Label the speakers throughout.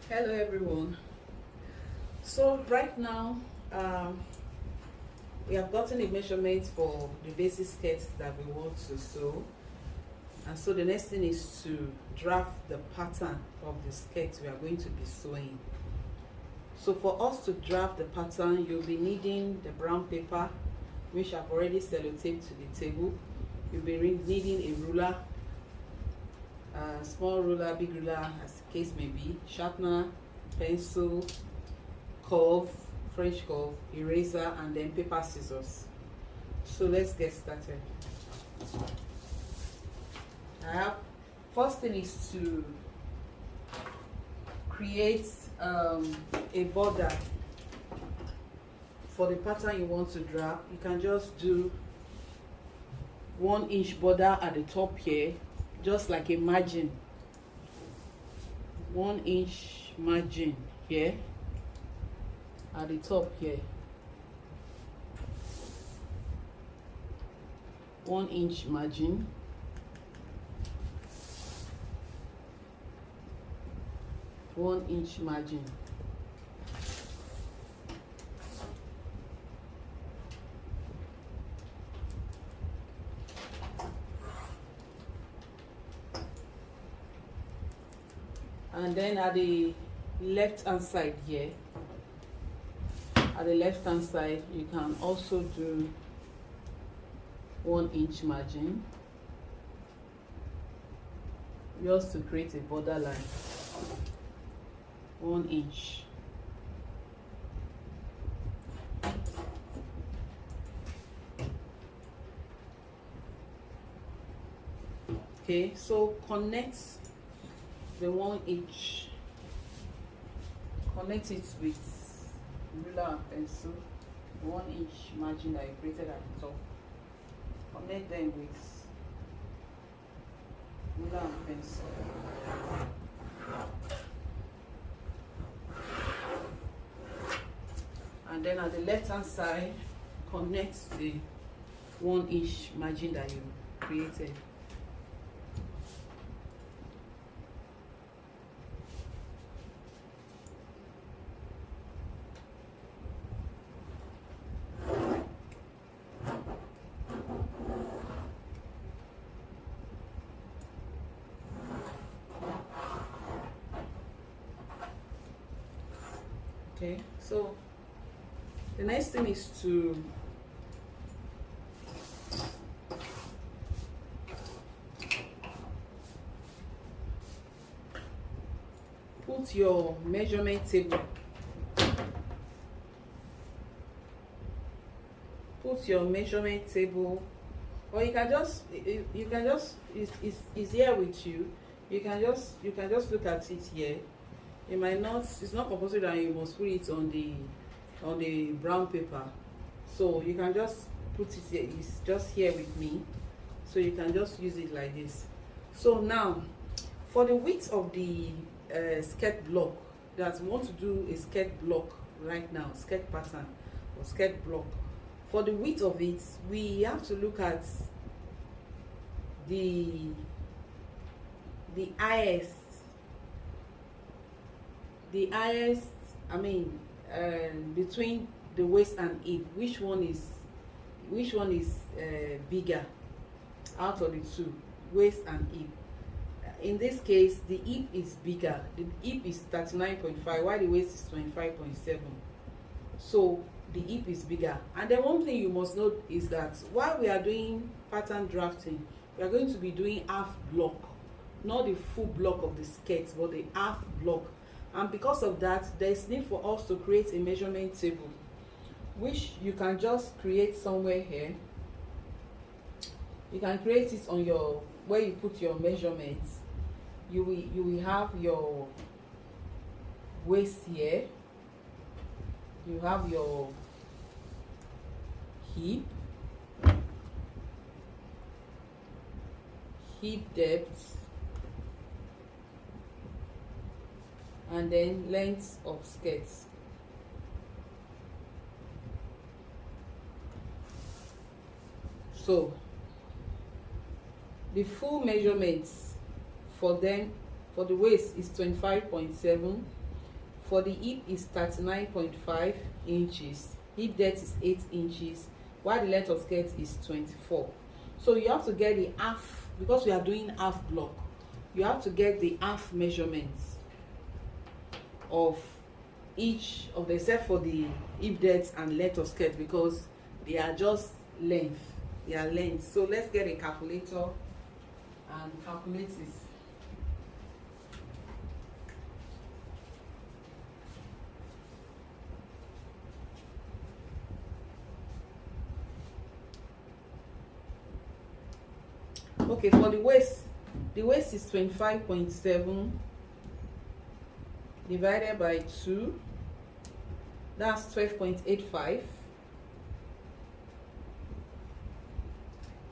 Speaker 1: Hello everyone. So right now we have gotten a measurement for the basic skirts that we want to sew, and so the next thing is to draft the pattern of the skirt we are going to be sewing. So for us to draft the pattern, you'll be needing the brown paper, which I've already sellotaped to the table. You'll be needing a ruler, small ruler, big ruler, as the case may be, sharpener, pencil, curve, French curve, eraser, and then paper scissors. So let's get started. First thing is to create a border for the pattern you want to draw. You can just do 1 inch border at the top here, just like a margin. 1 inch margin here at the top here. 1 inch margin. One inch margin. And then at the left hand side here, at the left hand side, you can also do 1 inch margin, just to create a borderline. 1 inch. Okay, so connect the 1 inch, connect it with ruler and pencil. 1 inch margin that you created at the top, connect them with ruler and pencil. And then at the left hand side, connect the 1 inch margin that you created. Okay, so the next thing is to put your measurement table. Put your measurement table, or you can just it's here with you. You can just look at it here. You might not, it's not compulsory that you must put it on the brown paper, so you can just put it here. It's just here with me, so you can just use it like this. So now for the width of the skirt block, that we want to do a skirt block right now, skirt pattern or skirt block. For the width of it, we have to look at the highest, I mean, between the waist and hip, which one is bigger out of the two, waist and hip? In this case, the hip is bigger. The hip is 39.5, while the waist is 25.7. So the hip is bigger. And then one thing you must note is that while we are doing pattern drafting, we are going to be doing half block, not the full block of the skirt, but the half block. And because of that, there is need for us to create a measurement table, which you can just create somewhere here. You can create it on your, where you put your measurements. You will have your waist here. You have your hip depth, and then length of skirts. So the full measurements for them, for the waist is 25.7, For the hip is 39.5 inches, hip depth is 8 inches, while the length of skirt is 24. So you have to get the half, because we are doing half block, you have to get the half measurements of each of the, except for the hip depth and length of skirt, because they are just length, they are length. So let's get a calculator and calculate this. Okay, for the waist is 25.7 divided by 2, that's 12.85.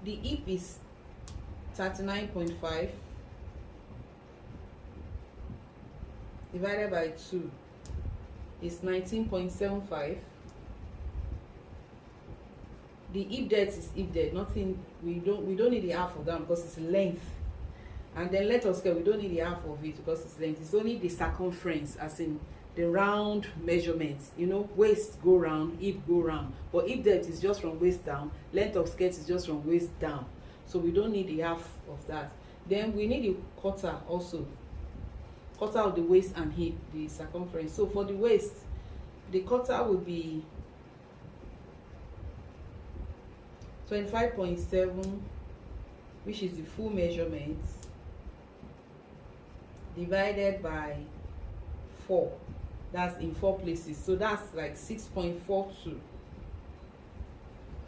Speaker 1: The hip is 39.5 divided by 2 is 19.75. The hip depth is hip depth, nothing, we don't need the half of that because it's length. And then length of skirt, we don't need the half of it because it's length. It's only the circumference, as in the round measurements. You know, waist go round, hip go round, but hip depth is just from waist down, length of skirt is just from waist down, so we don't need the half of that. Then we need the quarter also, quarter of the waist and hip, the circumference. So for the waist, the quarter will be 25.7, which is the full measurement, divided by 4. That's in 4 places, so that's like 6.42.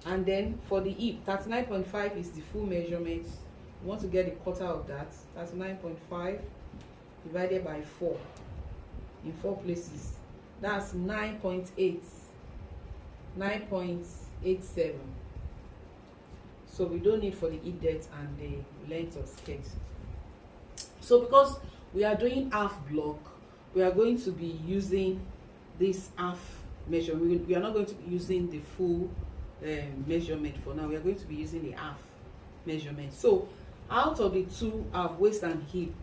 Speaker 1: And then for the hip, 39.5 is the full measurement. You want to get the quarter of that. 39.5 divided by 4 in 4 places, that's 9.8, 9.87. So we don't need for the hip depth and the length of skirt. So because we are doing half block, we are going to be using this half measurement. We are not going to be using the full measurement for now. We are going to be using the half measurement. So out of the two, half waist and hip,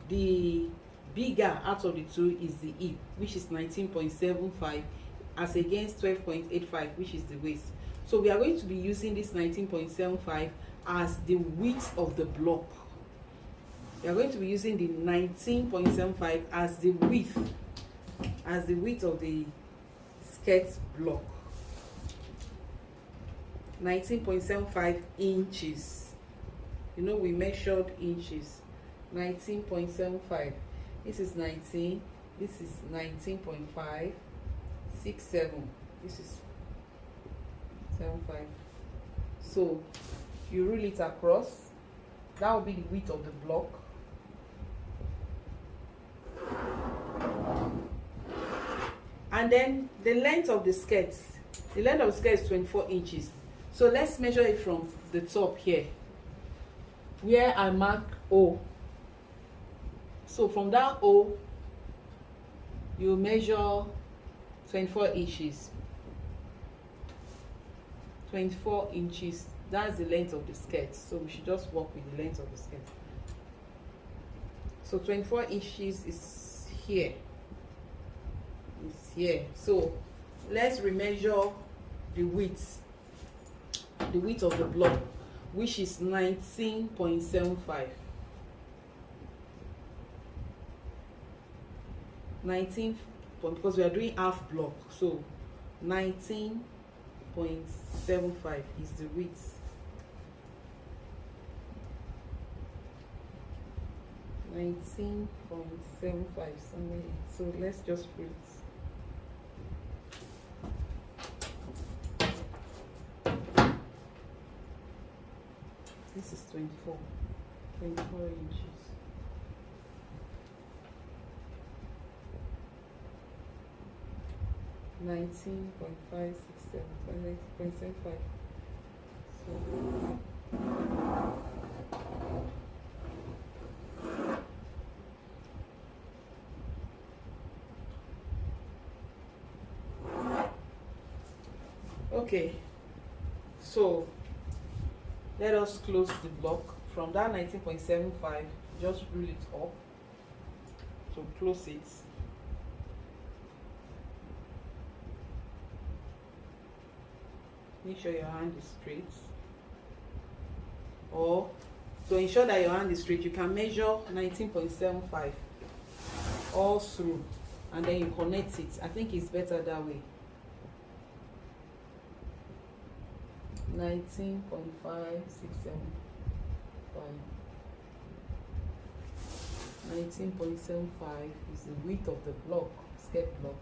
Speaker 1: the bigger out of the two is the hip, which is 19.75, as against 12.85, which is the waist. So we are going to be using this 19.75 as the width of the block. We are going to be using the 19.75 as the width of the skirt block. 19.75 inches. You know, we measured inches. 19.75. This is 19. This is 19.5. 67. This is 75. So you rule it across. That will be the width of the block. And then the length of the skirt. The length of the skirt is 24 inches. So let's measure it from the top here, where I mark O. So from that O, you measure 24 inches. 24 inches, that's the length of the skirt. So we should just work with the length of the skirt. So 24 inches is here. It's here. So let's remeasure the width of the block, which is 19.75. 19, because we are doing half block, so 19.75 is the width. 19.75 somewhere. So let's just put it. This is 24 inches. Nineteen point 567, 19.75. Okay, so let us close the block from that 19.75. Just rule it up. So close it. make sure your hand is straight, or to ensure that your hand is straight, you can measure 19.75 all through, and then you connect it. I think it's better that way. 19.565. 19.75 is the width of the block, skirt block.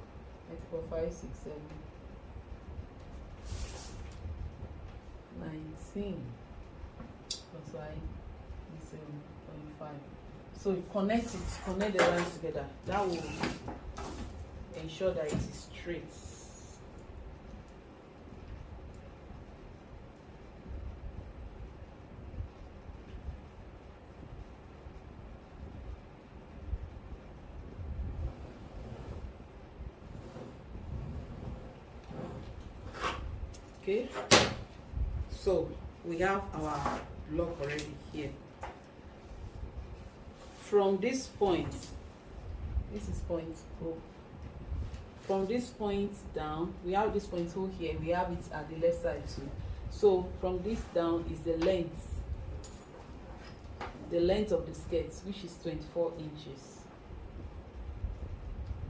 Speaker 1: 19.567. 19 plus y is 7.5. So you connect the lines together. That will ensure that it is straight. Okay, so we have our block already here. From this point, this is point O. From this point down, we have this point O here. We have it at the left side too. So from this down is the length of the skirt, which is 24 inches.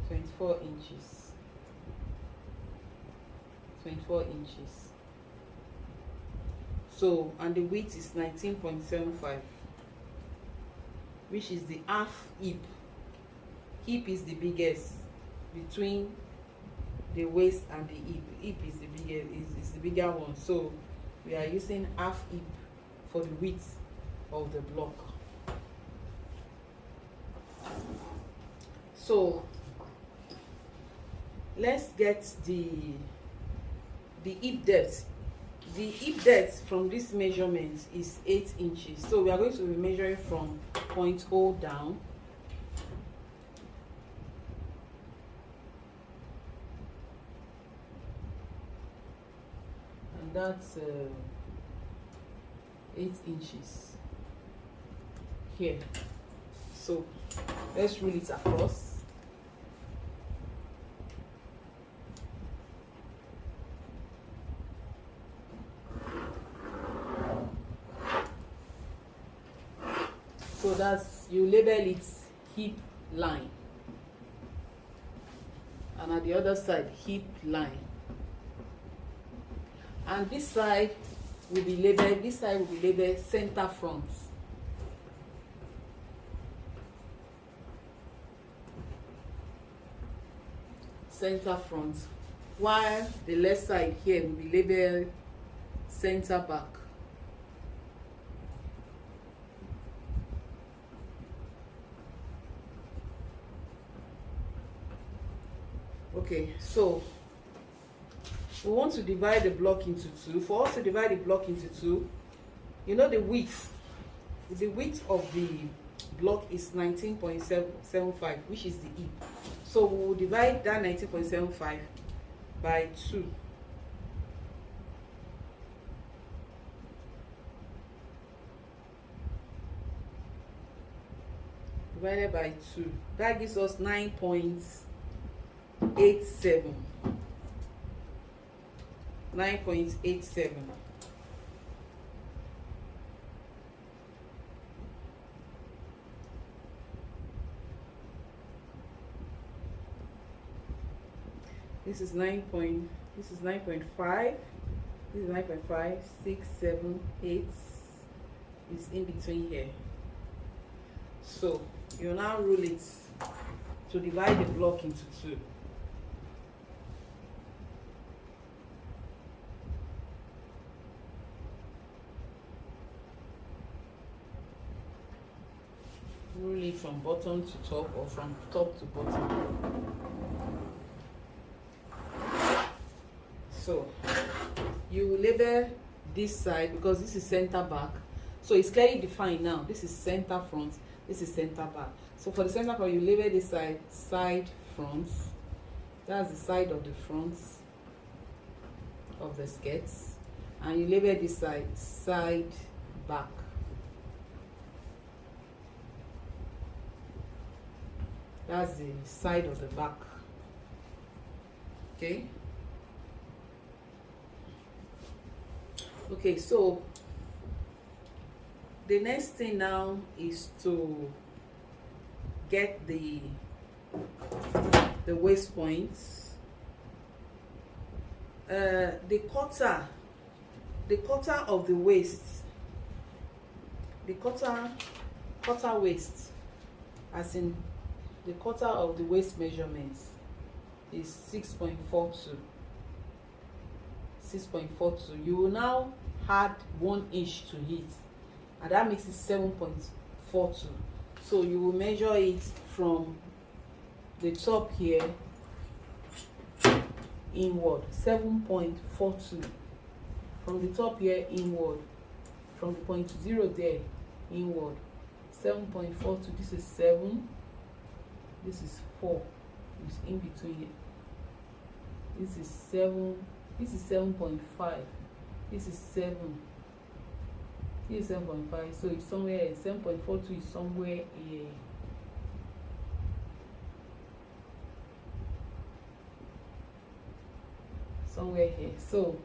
Speaker 1: 24 inches. 24 inches. So, and the width is 19.75, which is the half hip. Hip is the biggest between the waist and the hip. Hip is the biggest, is the bigger one. So we are using half hip for the width of the block. So let's get the hip depth. The hip depth from this measurement is 8 inches. So we are going to be measuring from point O down. And that's 8 inches here. So let's rule it across. So that's, you label it hip line, and at the other side hip line, and this side will be labeled, center front. Center front, while the left side here will be labeled center back. Okay, so we want to divide the block into two. For us to divide the block into two, you know the width of the block is 19.75, which is the hip. So we will divide that 19.75 by 2. Divided by 2. That gives us 9.87. 9.87. This is 9.5. This is 9.5. 6, 7, 8 is in between here. So you now rule it to divide the block into two. Rule it from bottom to top or from top to bottom. So you label this side because this is center back, so it's clearly defined now. This is center front, this is center back. So for the center front, you label this side side front. That's the side of the front of the skirts, and you label this side side back. That's the side of the back. Okay. Okay, so the next thing now is to get the waist points. The quarter of the waist, the quarter waist, as in the quarter of the waist measurements, is 6.42. You will now add 1 inch to it, and that makes it 7.42. So you will measure it from the top here inward, 7.42. From the top here inward, from the point 0 there inward, 7.42. This is 7, this is 4, it's in between. This is 7, this is 7.5, this is 7, this is 7.5. So it's somewhere here. 7.42 is somewhere here. Somewhere here. So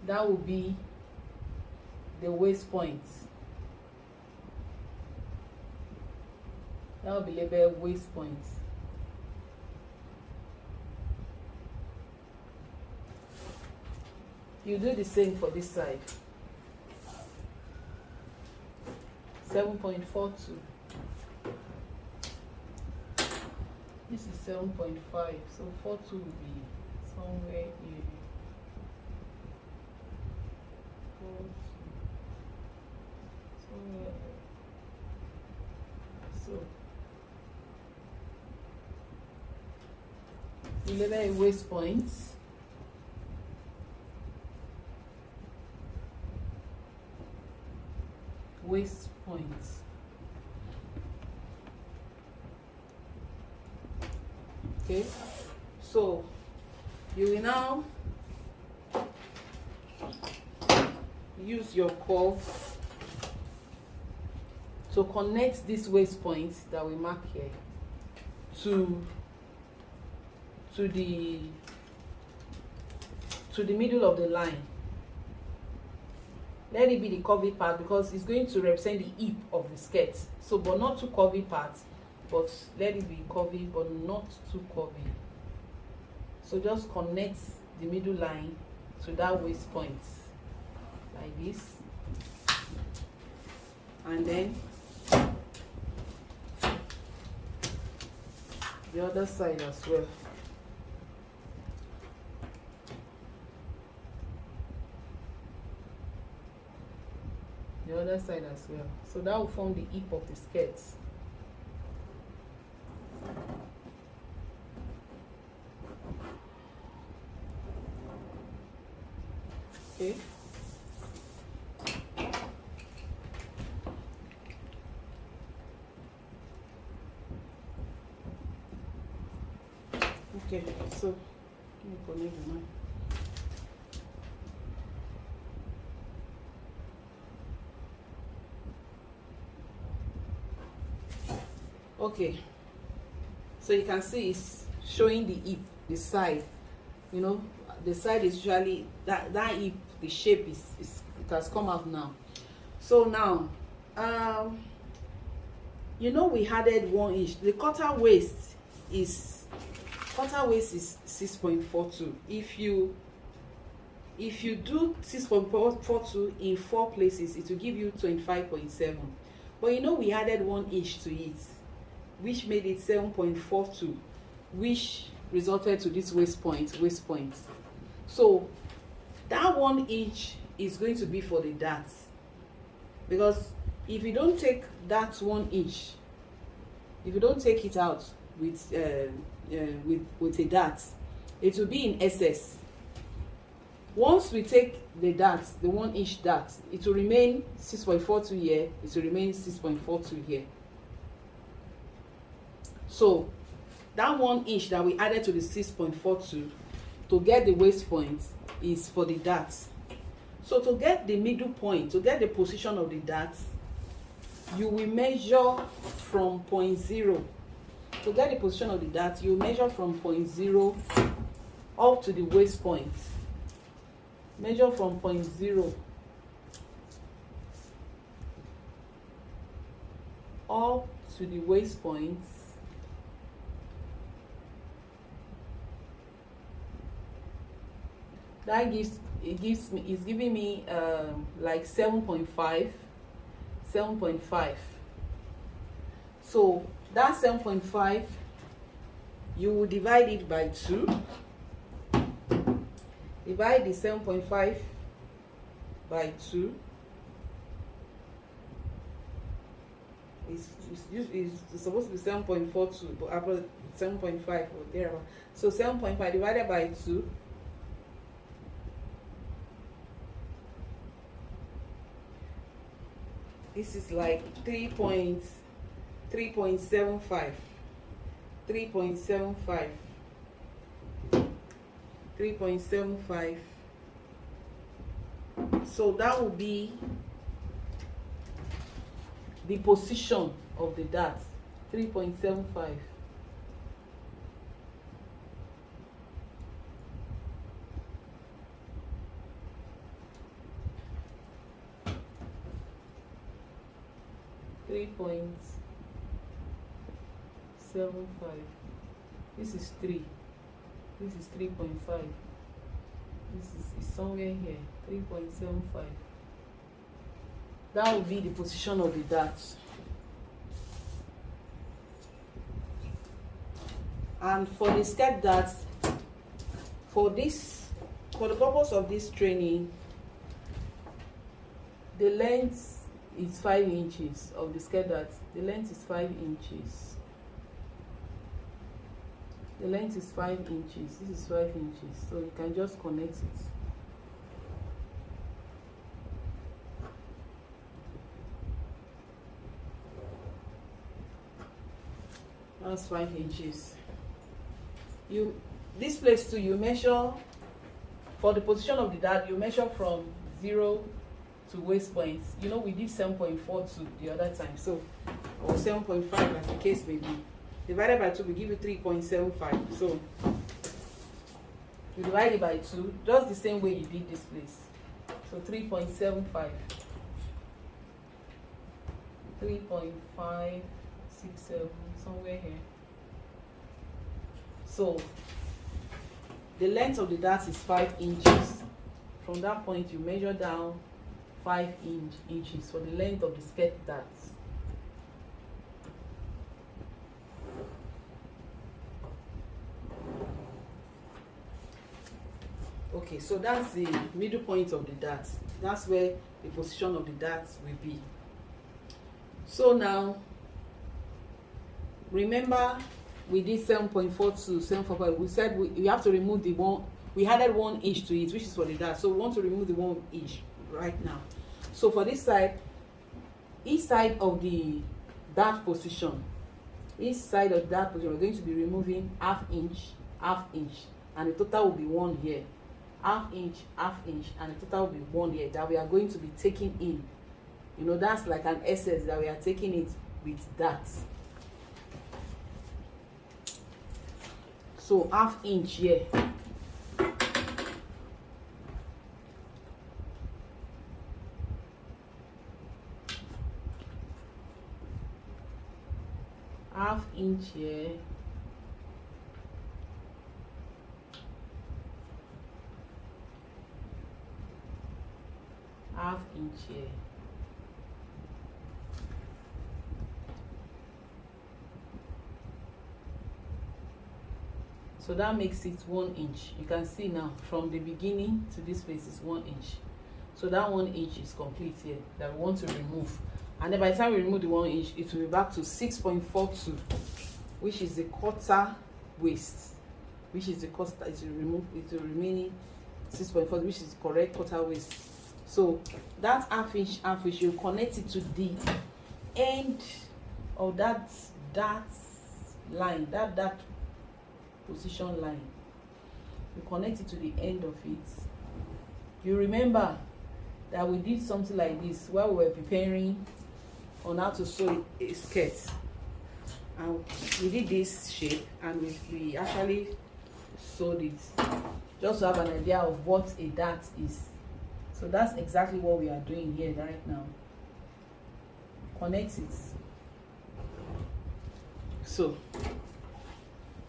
Speaker 1: that will be the waist point. That will be labeled waist point. You do the same for this side. 7.42. This is 7.5. So 42 will be somewhere here. 42. Somewhere. So you label a waist point. Waist points. Okay, so you will now use your curve to connect this waist point that we mark here to the middle of the line. Let it be the curvy part, because it's going to represent the hip of the skirt. So, but not too curvy part, but let it be curvy, but not too curvy. So just connect the middle line to that waist point like this, and then the other side as well. The other side as well. So that will form the hip of the skirts. Okay. Okay, so let me connect the line. Okay, so you can see it's showing the hip, the side. You know, the side is usually that hip, the shape is it has come out now. So now you know, we added 1 inch. The quarter waist is 6.42. If you do 6.42 in 4 places, it will give you 25.7. But you know, we added 1 inch to it, which made it 7.42, which resulted to this waist point. So that 1 inch is going to be for the dart, because if you don't take that 1 inch, if you don't take it out with a dart, it will be in excess. Once we take the dart, the 1 inch dart, it will remain 6.42 here, it will remain 6.42 here. So that 1 inch that we added to the 6.42 to get the waist point is for the dart. So to get the middle point, to get the position of the dart, you will measure from point 0. To get the position of the dart, you measure from point 0 up to the waist point. Measure from point 0 up to the waist point. That is giving me like 7.5. So that 7.5, you will divide it by 2. Divide the 7.5 by 2. It's supposed to be 7.42, but after 7.5 or there. So 7.5 divided by 2. This is like 3.75. 3.75. So that will be the position of the dart. 3.75. This is 3. This is 3.5. This is somewhere here. 3.75. That will be the position of the dart. And for the skirt dart, for the purpose of this training, the length is 5 inches of the skirt dart. The length is 5 inches. The length is 5 inches. This is 5 inches. So you can just connect it. That's 5 inches. This place too, you measure for the position of the dart. You measure from 0 to waist point. You know, we did 7.42 the other time, so or 7.5 as the case may be. Divided by 2 will give you 3.75. So you divide it by 2, just the same way you did this place. So 3.75. 3.567, somewhere here. So the length of the dart is 5 inches. From that point, you measure down 5 inches for the length of the skirt dart. Okay, so that's the middle point of the dart. That's where the position of the dart will be. So now, remember we did 7.42, 7.45. We said we have to remove the one. We added 1 inch to it, which is for the dart. So we want to remove the 1 inch right now. So for this side, each side of the dart position, we're going to be removing half inch, and the total will be 1 here. Half inch, and the total will be 1 here that we are going to be taking in. You know, that's like an excess that we are taking it with that. So half inch here. Half inch here. Half inch here. So that makes it 1 inch. You can see now from the beginning to this place is 1 inch. So that 1 inch is complete here that we want to remove. And then by the time we remove the 1 inch, it will be back to 6.42, which is the quarter waist, which is the quarter. It will remove. It will remaining 6.4, which is the correct quarter waist. So that half inch, you connect it to the end of that line, that position line. You connect it to the end of it. You remember that we did something like this while we were preparing on how to sew a skirt, and we did this shape, and we actually sewed it, just to have an idea of what a dart is. So that's exactly what we are doing here right now. Connect it. So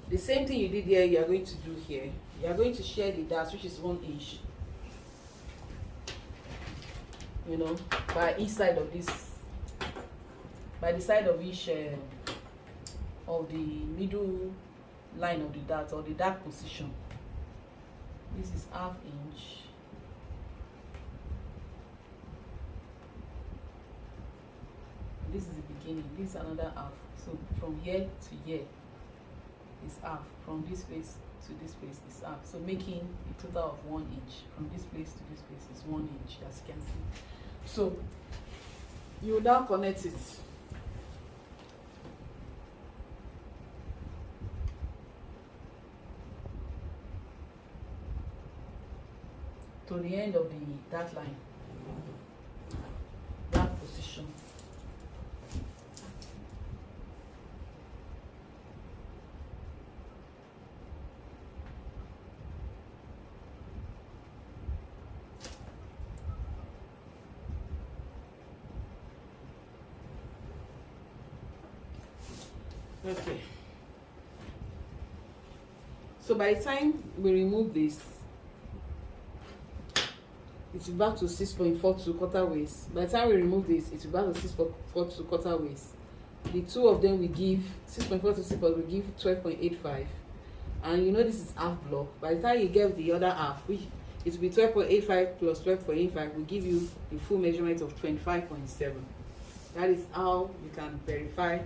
Speaker 1: the same thing you did here, you are going to do here. You are going to share the darts, which is 1 inch, you know, by each side of this, by the side of each of the middle line of the dart, or the dart position. This is ½ inch. This is the beginning. This is another half. So from here to here is half. From this place to this place is half. So making a total of 1 inch. From this place to this place is 1 inch, as you can see. So you will now connect it. To the end of the dart line, dart position. Okay. So by the time we remove this, it's back to 6.42 quarter waist. By the time we remove this, it's back to 6.42 quarter waist. The two of them will give 6.42 6.4 will give 12.85, and you know this is half block. By the time you get the other half, which it will be 12.85 plus 12.85, will give you the full measurement of 25.7. That is how you can verify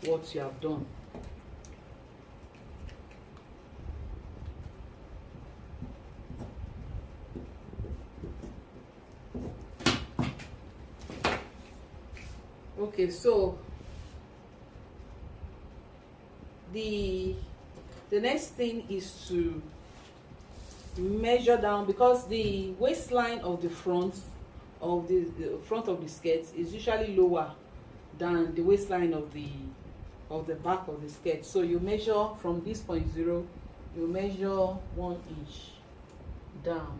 Speaker 1: what you have done. Okay, so the next thing is to measure down, because the waistline of the front of the front of the skirt is usually lower than the waistline of the back of the skirt. So you measure from this point 0, you measure 1 inch down,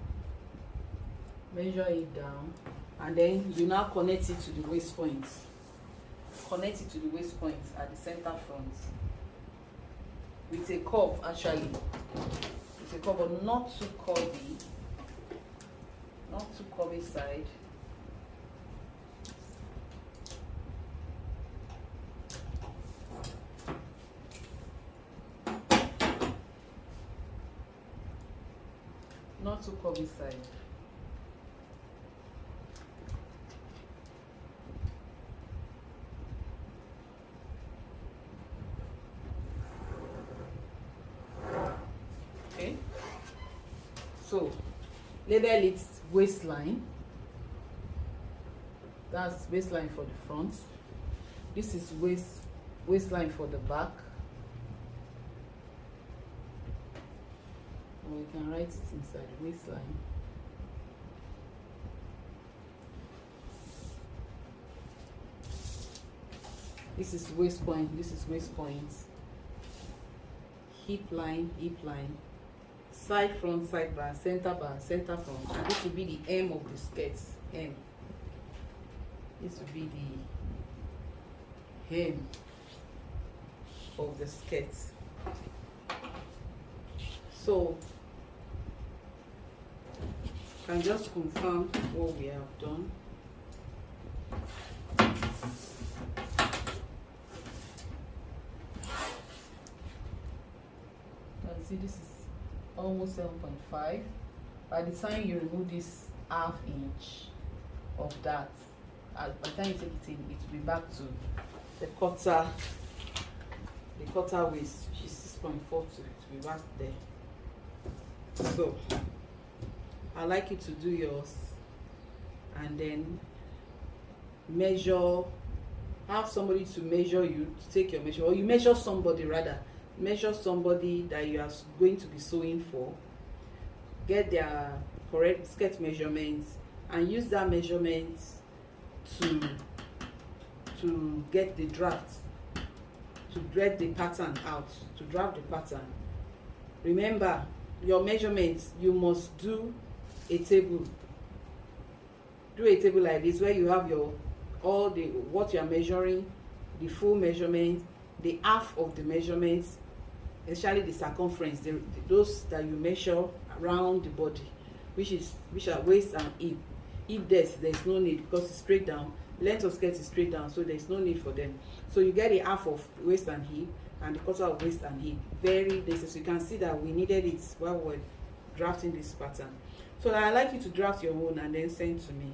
Speaker 1: measure it down, and then you now connect it to the waist point. Connect it to the waist point at the center front with a curve, actually with a curve, but not too curvy, not too curvy side. Not too curvy side. Okay. So label it waistline. That's waistline for the front. This is waistline for the back. Or we can write it inside waistline. This is waist point, this is waist point. Hip line, side front, side bar, center front. And this will be the hem of the skirt. Hem. This will be the hem of the skirt. So can just confirm what we have done. You see this is almost 7.5. By the time you remove this ½ inch of that, by the time you take it in, it will be back to the quarter waist, which is 6.42. It will be back there. So I'd like you to do yours and then measure, have somebody to measure you, to take your measure, or you measure somebody rather. Measure somebody that you are going to be sewing for, get their correct skirt measurements, and use that measurement to get the draft, to draft the pattern out, to draft the pattern. Remember, your measurements, you must do a table. Do a table like this where you have your all the what you are measuring, the full measurement, the half of the measurements, especially the circumference, those that you measure around the body, which are waist and hip. If there's no need, because it's straight down, length of skirt is straight down, so there's no need for them. So you get the half of waist and hip and the quarter of waist and hip. Very necessary. You can see that we needed it while we're drafting this pattern. So I like you to draft your own and then send to me.